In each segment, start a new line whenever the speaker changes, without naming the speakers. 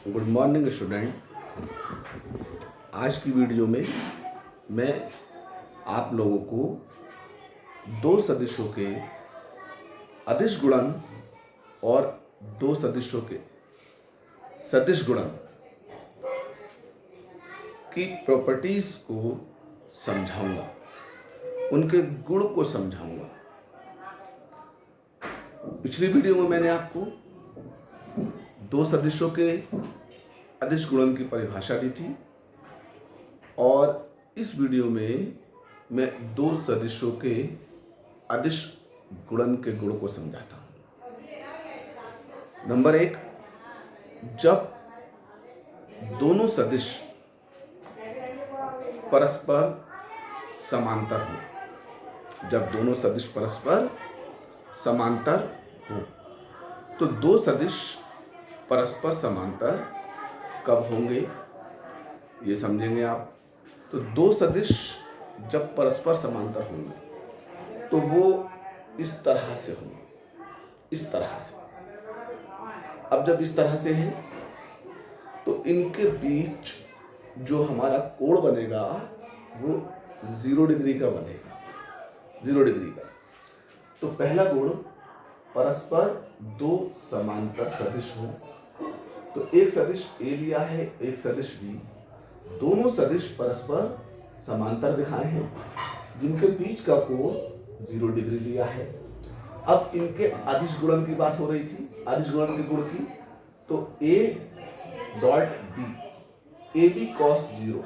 Good morning student. आज की video में मैं आप लोगों को दो सदिशों के अदिश गुणन और दो सदिशों के सदिश गुणन की प्रॉपर्टीज को समझाऊंगा, उनके गुण को समझाऊंगा। पिछली वीडियो में मैंने आपको दो सदिशों के अदिश गुणन की परिभाषा दी थी और इस वीडियो में मैं दो सदिशों के अदिश गुणन के गुण को समझाता हूं। नंबर एक, जब दोनों सदिश परस्पर समांतर हो, जब दोनों सदिश परस्पर समांतर हो, तो दो सदिश परस्पर समांतर कब होंगे ये समझेंगे आप। तो दो सदिश जब परस्पर समांतर होंगे तो वो इस तरह से होंगे, इस तरह से। अब जब इस तरह से हैं तो इनके बीच जो हमारा कोण बनेगा वो 0 डिग्री का बनेगा, 0 डिग्री का। तो पहला गुण, परस्पर दो समांतर सदिश हो। तो एक सदिश ए लिया है, एक सदिश बी, दोनों सदिश परस्पर समांतर दिखाए हैं जिनके बीच का कोण 0 डिग्री लिया है। अब इनके अदिश गुणन की बात हो रही थी, अदिश गुणन के गुण की। तो A dot B, A B cos 0,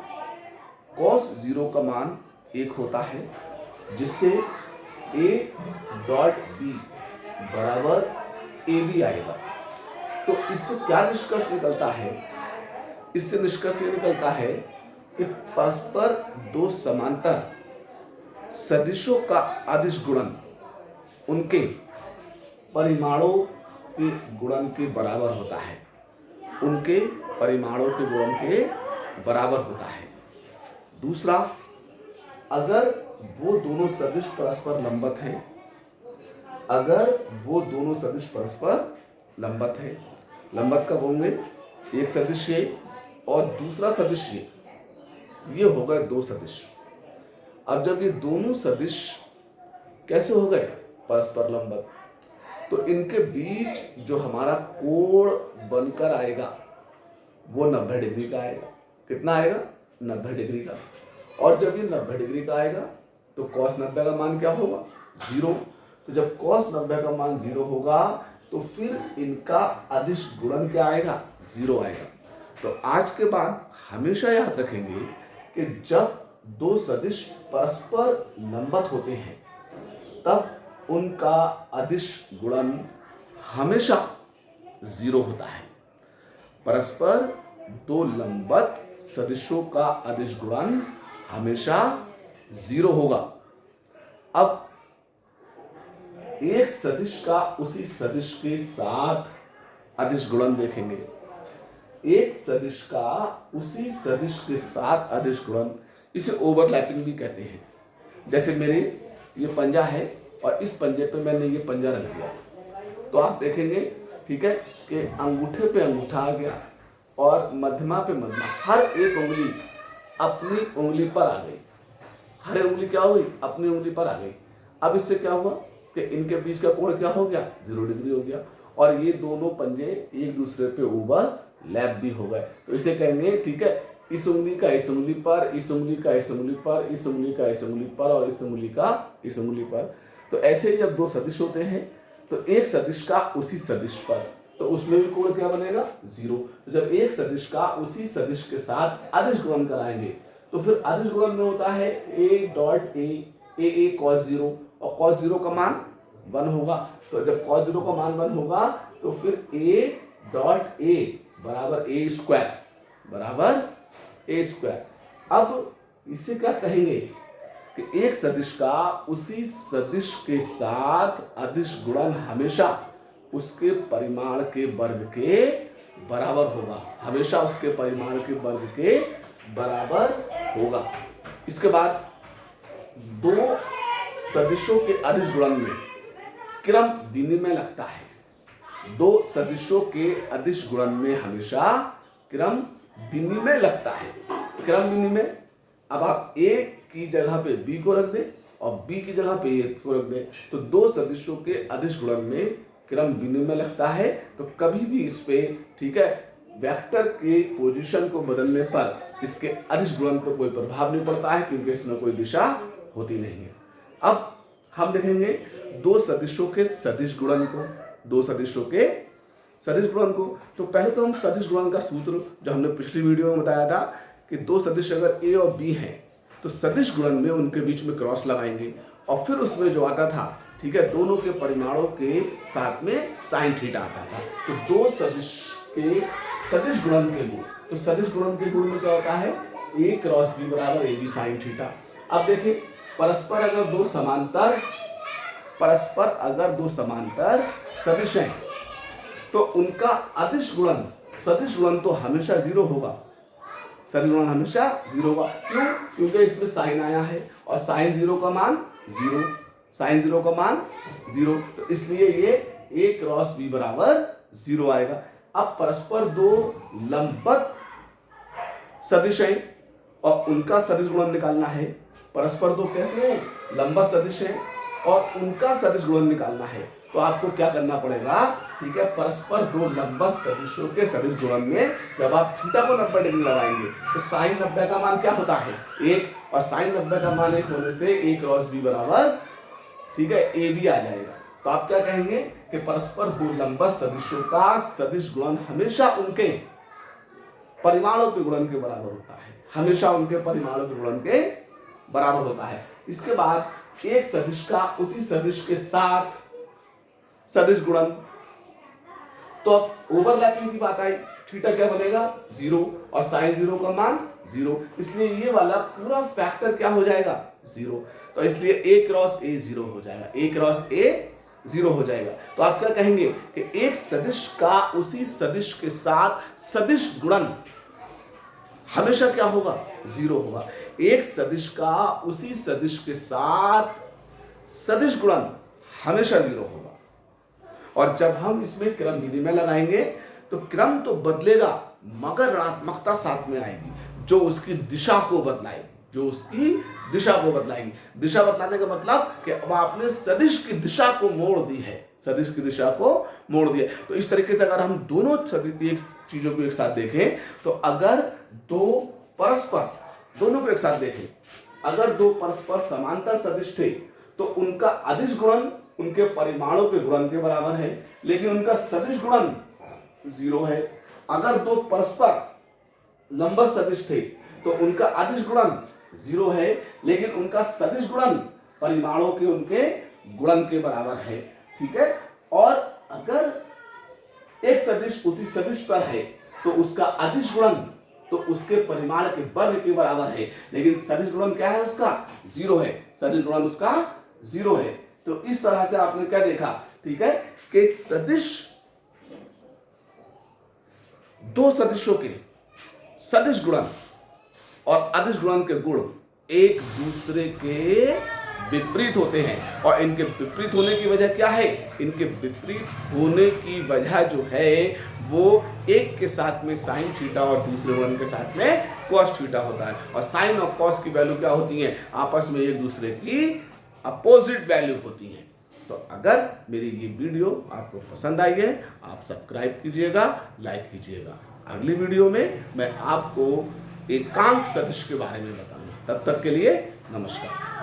cos 0 का मान 1 होता है, जिससे ए डॉट बी बराबर ए बी आएगा। तो इससे क्या निष्कर्ष निकलता है? इससे निष्कर्ष ये निकलता है कि परस्पर दो समांतर सदिशों का अदिश गुणन उनके परिमाणों के गुणन के बराबर होता है, उनके परिमाणों के गुणन के बराबर होता है। दूसरा, अगर वो दोनों सदिश परस्पर लंबत हैं, अगर वो दोनों सदिश परस्पर लंबत हैं, लंबत कब होंगे? एक सदिश ये और दूसरा सदिश ये हो गए दो सदिश। अब जब ये दोनों सदिश कैसे हो गए? परस्पर लंबत, तो इनके बीच जो हमारा कोण बनकर आएगा वो 90 डिग्री का आएगा। कितना आएगा? 90 डिग्री का। और जब ये 90 डिग्री का आएगा तो cos 90 का मान क्या होगा? 0। तो जब cos 90 का मान 0 होगा तो फिर इनका अदिश गुणन क्या आएगा? 0 आएगा। तो आज के बाद हमेशा याद रखेंगे कि जब दो सदिश परस्पर लंबत होते हैं तब उनका अदिश गुणन हमेशा 0 होता है। परस्पर दो लंबत सदिशों का अदिश गुणन हमेशा 0 होगा। अब एक सदिश का उसी सदिश के साथ अदिश गुणन देखेंगे। एक सदिश का उसी सदिश के साथ अदिश गुणन, इसे ओवरलैपिंग भी कहते हैं। जैसे मेरे ये पंजा है और इस पंजे पे मैंने ये पंजा रख दिया, तो आप देखेंगे, ठीक है, कि अंगूठे पे अंगूठा आ गया और मध्यमा पे मध्यमा, हर एक उंगली अपनी उंगली पर आ गई। हर उंगली क्या हुई? अपनी उंगली पर आ गई। अब इससे क्या हुआ कि इनके बीच का कोण क्या हो गया? 0 डिग्री हो गया और ये दोनों पंजे एक दूसरे पे ओवरलैप भी हो गए। तो इसे कहेंगे, ठीक है, इस उंगली का इस उंगली पर, इस उंगली का इस उंगली पर, इस उंगली का इस उंगली पर और इस उंगली का इस उंगली पर। तो ऐसे ही जब दो सदिश होते हैं तो एक सदिश का उसी सदिश पर, तो उसमें भी कोण क्या बनेगा? 0। तो जब एक सदिश का उसी सदिश के साथ अदिश गुणन कराएंगे तो फिर अदिश गुणन में होता है ए डॉट ए कॉस 0, और कॉस 0 का मान 1 होगा। तो जब कॉस 0 का मान 1 होगा तो फिर ए डॉट ए बराबर ए स्क्वायर, बराबर ए स्क्वायर। अब इसे क्या कहेंगे कि एक सदिश का उसी सदिश के साथ अदिश गुणन हमेशा उसके परिमाण के वर्ग के बराबर होगा, हमेशा उसके परिमाण के वर्ग के बराबर होगा। इसके बाद दो सदिशों के अदिश गुणन में क्रम विनिमय लगता है। दो सदिशों के अदिश गुणन में हमेशा क्रम विनिमय लगता है। क्रम विनिमय, अब आप ए की जगह पे बी को रख दें और बी की जगह पे ए को रख दें, तो दो सदिशों के अदिश गुणन में क्रम विनिमय लगता है। तो कभी भी इस पे, ठीक है, वेक्टर के पोजीशन को बदलने पर इसके अदिश गुणन पर कोई प्रभाव नहीं पड़ता है, क्योंकि इसमें कोई दिशा होती नहीं है। अब हम देखेंगे दो सदिशों के सदिश गुणन को, दो सदिशों के सदिश गुणन को। तो पहले तो हम सदिश गुणन का सूत्र जो हमने पिछली वीडियो में बताया था कि दो सदिश अगर ए और बी हैं तो सदिश गुणन में उनके बीच में क्रॉस लगाएंगे और फिर उसमें जो आता था, ठीक है, दोनों के परिमाणों के साथ में साइन थीटा आता था। तो दो सदिश के सदिश गुणन के गुण, तो सदिश गुणन के गुण में क्या होता है, ए क्रॉस बी बराबर ए बी साइन थीटा। अब देखिए परस्पर अगर दो समांतर सदिश हैं तो उनका अदिश गुणन, सदिश गुणन तो हमेशा जीरो होगा, सदिश गुणन हमेशा जीरो होगा। क्यों? क्योंकि इसमें साइन आया है और साइन जीरो का मान जीरो, साइन जीरो का मान जीरो, तो इसलिए ये ए क्रॉस बी बराबर जीरो आएगा। अब परस्पर दो लंबवत सदिश हैं और उनका सदिश गुणन निकालना है। परस्पर दो कैसे हैं, लंबवत सदिश हैं और उनका सदिश गुणन निकालना है। तो आपको क्या करना पड़ेगा, ठीक है, परस्पर दो लंबवत सदिशों के सदिश गुणन में जब आप थीटा को 90 डिग्री लगाएंगे तो साइन 90 का मान क्या होता है, एक, और साइन 90 का मान एक होने से ए क्रॉस बी बराबर, ठीक है, ए बी आ जाएगा। तो आप क्या कहेंगे कि परस्पर दो लंबवत सदिशों का सदिश गुणन हमेशा उनके परिमाणों के गुणन के बराबर होता है, हमेशा उनके परिमाणों के गुणन के बराबर होता है। इसके बाद एक सदिश का उसी सदिश के साथ सदिश गुणन, तो अब ओवरलैपिंग की बात आई, थीटा क्या बनेगा, जीरो, और साइन जीरो का मान जीरो, इसलिए ये वाला पूरा फैक्टर क्या हो जाएगा, जीरो। तो इसलिए ए क्रॉस ए जीरो हो जाएगा, ए क्रॉस ए जीरो हो जाएगा। तो आप क्या कहेंगे कि एक सदिश का उसी सदिश के साथ सदिश गुणन हमेशा क्या होगा, जीरो होगा। एक सदिश का उसी सदिश के साथ सदिश गुणन हमेशा जीरो होगा। और जब हम इसमें क्रम विनिमय लगाएंगे तो क्रम तो बदलेगा मगर ऋणात्मकता साथ में आएगी जो उसकी दिशा को बदलाएगी, जो उसकी दिशा को बदलाएगी। दिशा बदलाने का मतलब कि अब आपने सदिश की दिशा को मोड़ दी है, सदिश की दिशा को मोड़ दिया। तो इस तरीके से अगर हम दोनों एक चीजों को एक साथ देखें तो अगर दो परस्पर, दोनों को एक साथ देखें, अगर दो परस्पर समांतर सदिश थे तो उनका अदिश गुणन उनके परिमाणों के गुणन के बराबर है, लेकिन उनका सदिश गुणन जीरो है। अगर दो परस्पर लंबवत सदिश थे तो उनका अदिश गुणन जीरो है, लेकिन उनका सदिश गुणन परिमाणों के उनके गुणन के बराबर है, ठीक है। और अगर एक सदिश उसी सदिश पर है तो उसका अदिश गुणन तो उसके परिमाण के वर्ग के बराबर है, लेकिन सदिश गुणन क्या है, उसका जीरो है, सदिश गुणन उसका जीरो है। तो इस तरह से आपने क्या देखा, ठीक है, कि सदिश, दो सदिशों के सदिश गुणन और अदिश गुणन के गुण एक दूसरे के विपरीत होते हैं। और इनके विपरीत होने की वजह क्या है, इनके विपरीत होने की वजह जो है वो एक के साथ में साइन थीटा और दूसरे गुणन के साथ में कॉस थीटा होता है। और साइन और कॉस की वैल्यू क्या होती है, आपस में एक दूसरे की अपोजिट वैल्यू होती है। तो अगर मेरी ये वीडियो आपको पसंद आई है, आप सब्सक्राइब कीजिएगा, लाइक कीजिएगा। अगली वीडियो में मैं आपको एकांक सदिश के बारे में बताऊंगा। तब तक के लिए नमस्कार।